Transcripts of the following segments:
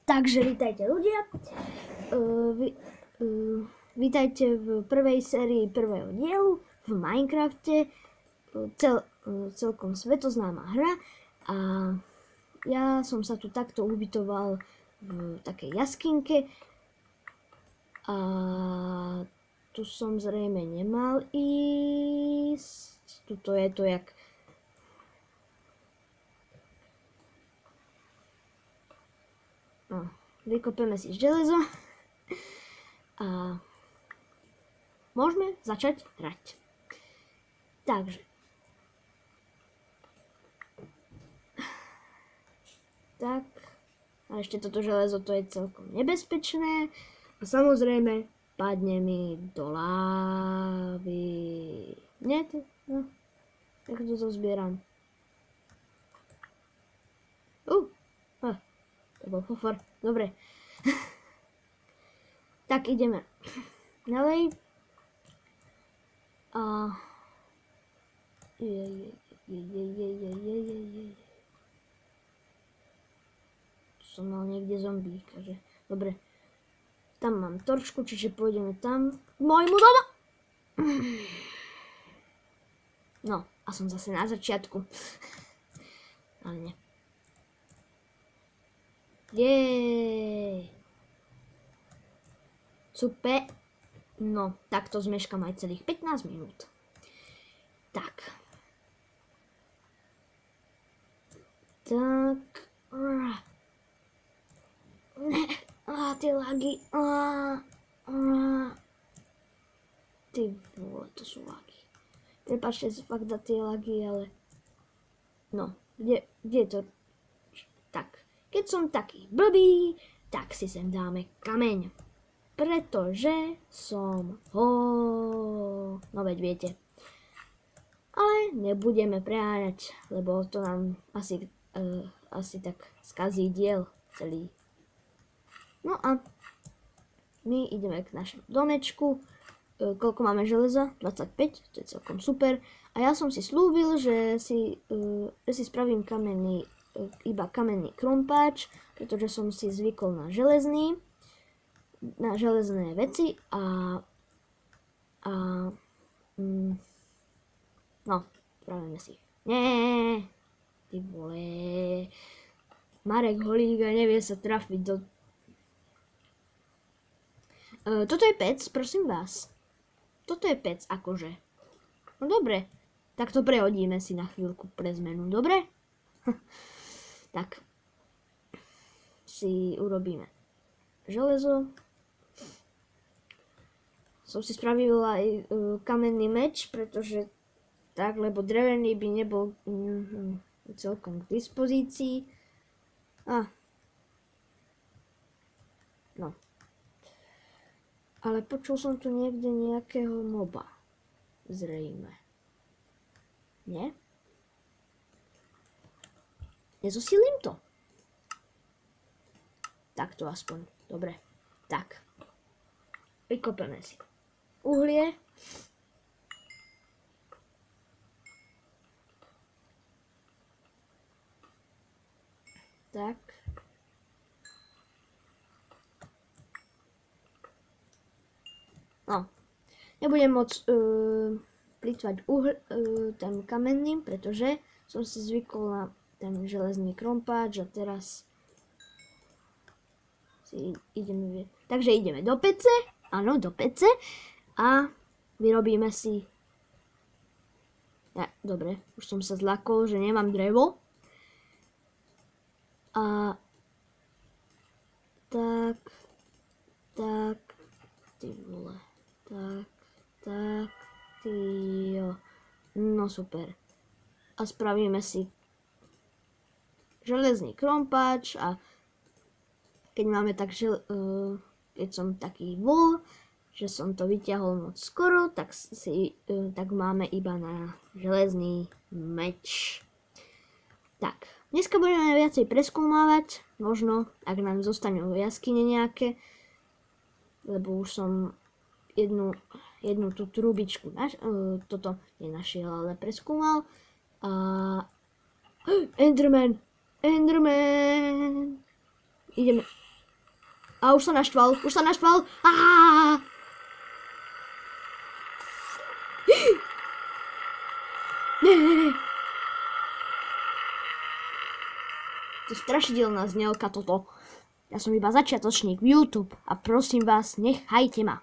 Takže vítajte ľudia, vítajte v prvej sérii prvého dielu v Minecrafte, celkom svetoznáma hra a ja som sa tu takto ubytoval v takej jaskinke a tu som zrejme nemal ísť, tuto je to jak vykopeme si železo a môžeme začať hrať. Takže tak, a ešte toto železo to je celkom nebezpečné a samozrejme padne mi do lávy. Nie to? No, tak to zozbieram. To bol fofor. Dobre. Tak ideme ďalej. A som mal niekde zombíka, že? Dobre. Tam mám torčku, čiže pôjdeme tam k môjmu domu. No, a som zase na začiatku. Ale nie. Jej. Super. No, takto zmeškam aj celých 15 minút. Tak. Tak. Tie lagy. Ty vole, to sú lagy. Prepáčte si fakt za tie lagy, ale... No, kde je to? Tak. Keď som taký blbý, tak si sem dáme kameň. Pretože som ho... No veď viete. Ale nebudeme preháňať, lebo to nám asi tak skazí diel celý. No a my ideme k našemu domečku. Koľko máme železa? 25, to je celkom super. A ja som si slúbil, že si spravím iba kamenný krumpáč, pretože som si zvykol na železné veci no, spravíme si. Nie, ty vole. Marek Holík nevie sa trafiť do... Toto je pec, prosím vás. Toto je pec, akože. No dobre, tak to prehodíme si na chvíľku pre zmenu, dobre? Tak si urobíme železo. Som si spravil aj kamenný meč, pretože tak, lebo drevený by nebol celkom k dispozícii. No. Ale počul som tu niekde nejakého moba. Zrejme. Nie? Nezosílim to. Tak to aspoň. Dobre. Tak. Vykopeme si uhlie. Tak. No. Nebudem môcť plýtvať tým kamenným, pretože som si zvykol na ten železný krumpáč a teraz si ideme... Takže ideme do pece, áno, do pece a vyrobíme si... Ja, dobre, už som sa zlakol, že nemám drevo. A... Tak... Ty vole... Tak... Tyjo... No super. A spravíme si železný krumpáč a keď máme tak, keď som taký vol, že som to vyťahol moc skoro, tak máme iba na železný meč. Tak, dneska budeme viacej preskúmávať, možno, ak nám zostanú jaskyne nejaké, lebo už som jednu tú trubičku toto nenašiel, ale preskúmal a Enderman! Ideme. A už sa naštval, Aaaa! Ne. To je strašidelná znielka toto. Ja som iba začiatočník v YouTube a prosím vás, nechajte ma.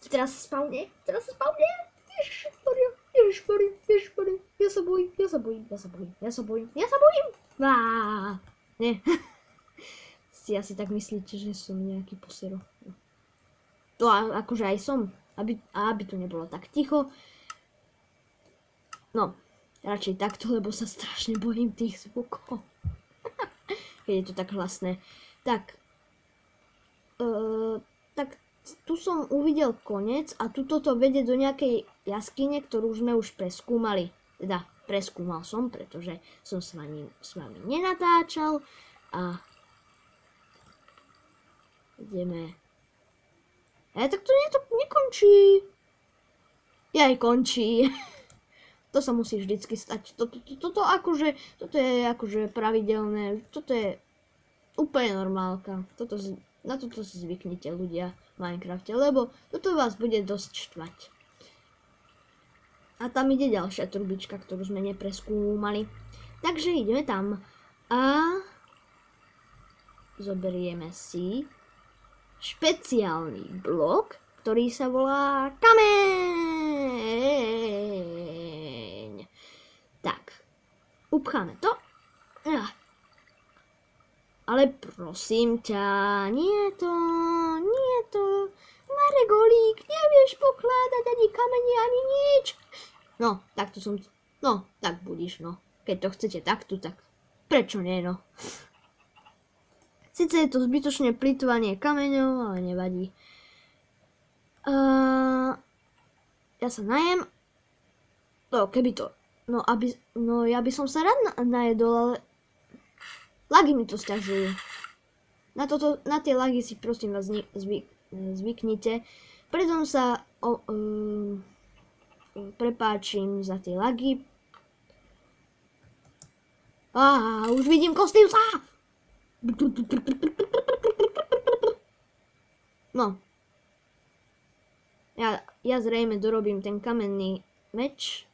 Teraz sa spavne. Ježišmarja. Ja sa bojím. Nie. Si asi tak myslíte, že som nejaký posero. To akože aj som. Aby tu nebolo tak ticho. No, radšej takto, lebo sa strašne bojím tých zvukov. Keď je to tak hlasné. Tak. Tak tu som uvidel koniec a tuto to vedie do nejakej jaskyne, ktorú sme už preskúmali. Teda preskúmal som, pretože som s vami nenatáčal a ideme. Tak to nekončí. Aj končí. To sa musí vždycky stať. Toto je akože pravidelné. Toto je úplne normálka. Na toto si zvyknite ľudia v Minecrafte, lebo toto vás bude dosť štvať. A tam ide ďalšia trubička, ktorú sme nepreskúmali. Takže ideme tam. A zoberieme si špeciálny blok, ktorý sa volá kameň. Tak, upcháme to. Ale prosím ťa, nie to. Maregolík, nevieš pokladať ani kamene, ani nič. No, tak budíš, no. Keď to chcete takto, tak prečo nie, no. Sice je to zbytočne plytvanie kameňov, ale nevadí. Ja sa najem. Keby to... ja by som sa rád najedol, ale... Lagy mi to sťažujú. Na tie lagy si prosím vás zvyknite. Preto sa prepáčim za tie lagy. Už vidím Kostývsa! No. Ja zrejme dorobím ten kamenný meč.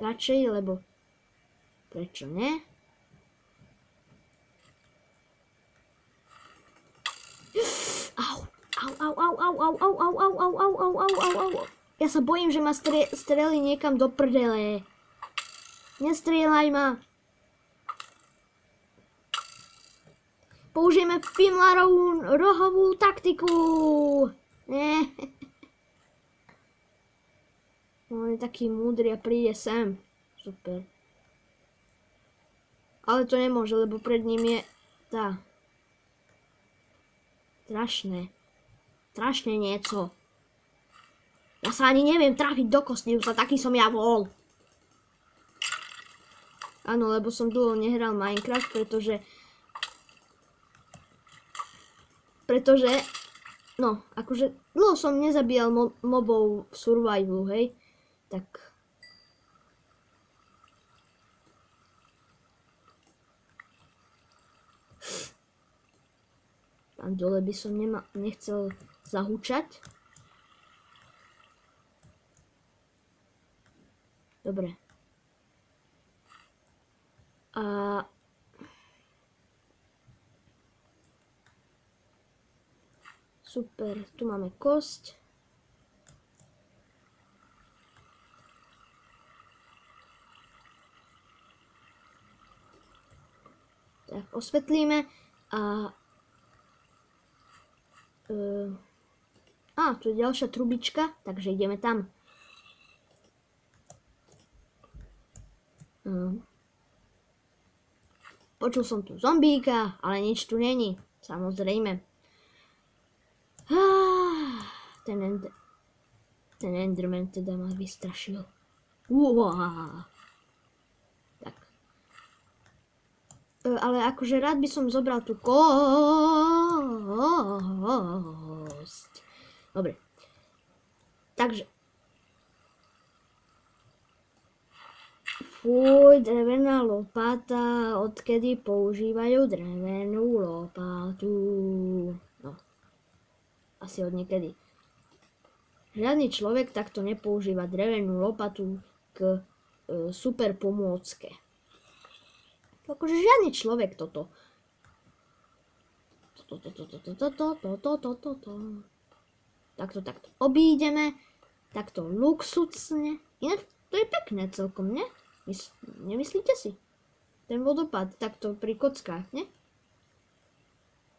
Radšej, lebo prečo nie? Au. Ja sa bojím, že ma strelí niekam do prdele. Nestrieľaj ma. Použijeme Fimlarovú rohovú taktiku. On je taký múdry a príde sem. Super. Ale to nemôže, lebo pred ním je tá. Strašné niečo. Ja sa ani neviem trafiť do Kostývsa, taký som ja bol. Áno, lebo som dlho nehral Minecraft, pretože akože dlho som nezabíjal mobov v survivalu, hej. Tak tam dole by som nechcel zahúčať. Dobre. Super, tu máme kosť. Tak, osvetlíme a tu je ďalšia trubička, takže ideme tam. Počul som tu zombíka, ale nič tu není, samozrejme. Ten Enderman teda ma vystrašil. Tak. Ale akože rád by som zobral tú kosť. Dobre. Takže. Fuj, drevená lopata, odkedy používajú drevenú lopatu? No, asi od niekedy. Žiadny človek takto nepoužíva drevenú lopatu k super pomôcke. Akože žiadny človek toto. Takto obídeme. Takto luxusne. Inak to je pekné celkom, ne? Nemyslíte si? Ten vodopád takto pri kockách, ne?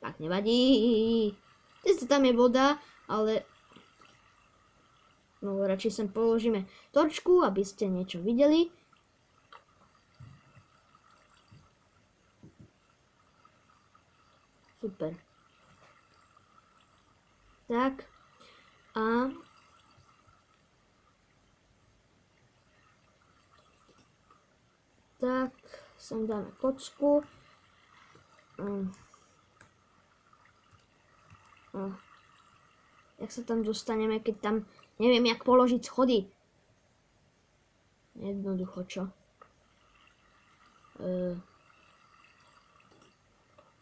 Tak nevadí. Tam je voda, ale no radšej sem položíme torčku, aby ste niečo videli. Super. Tak. A tak, sem dáme kocku. Jak sa tam dostaneme, keď tam neviem, jak položiť schody? Jednoducho, čo?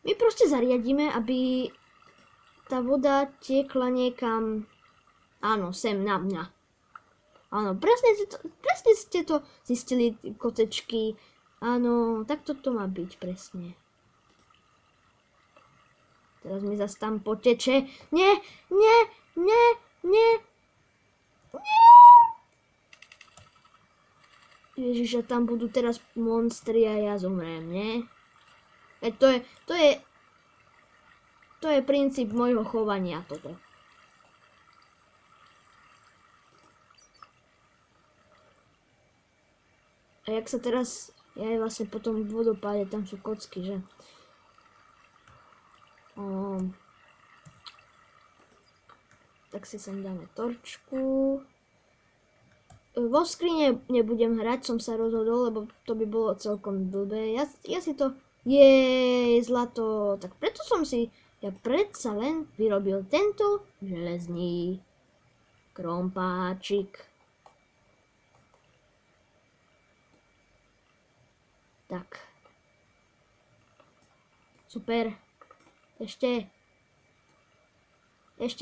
My proste zariadíme, aby tá voda tiekla niekam, áno, sem na mňa. Áno, presne ste to zistili, kotečky. Áno, tak toto má byť presne. Teraz mi zase tam poteče. Nie. Ježiš, a tam budú teraz monstry a ja zomriem, nie? To je princíp môjho chovania, toto. A jak sa teraz, ja je vlastne potom v vodopáde, tam sú kocky, že? Tak si sem dáme torčku. Vo skrine nebudem hrať, som sa rozhodol, lebo to by bolo celkom blbé. Ja si to... Jej, zlato. Tak preto som si ja predsa len vyrobil tento železný krompáčik. Tak. Super. Ešte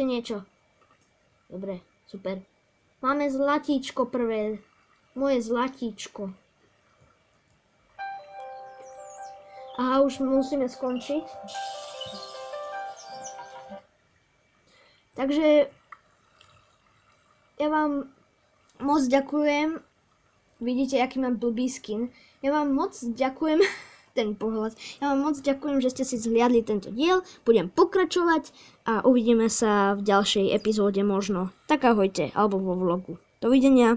niečo. Dobre, super. Máme zlatíčko prvé. Moje zlatíčko. Aha, už musíme skončiť. Takže ja vám moc ďakujem. Vidíte, aký mám blbý skin. Ja vám moc ďakujem, ten pohľad. Ja vám moc ďakujem, že ste si zhliadli tento diel. Budem pokračovať a uvidíme sa v ďalšej epizóde možno. Tak ahojte, alebo vo vlogu. Dovidenia.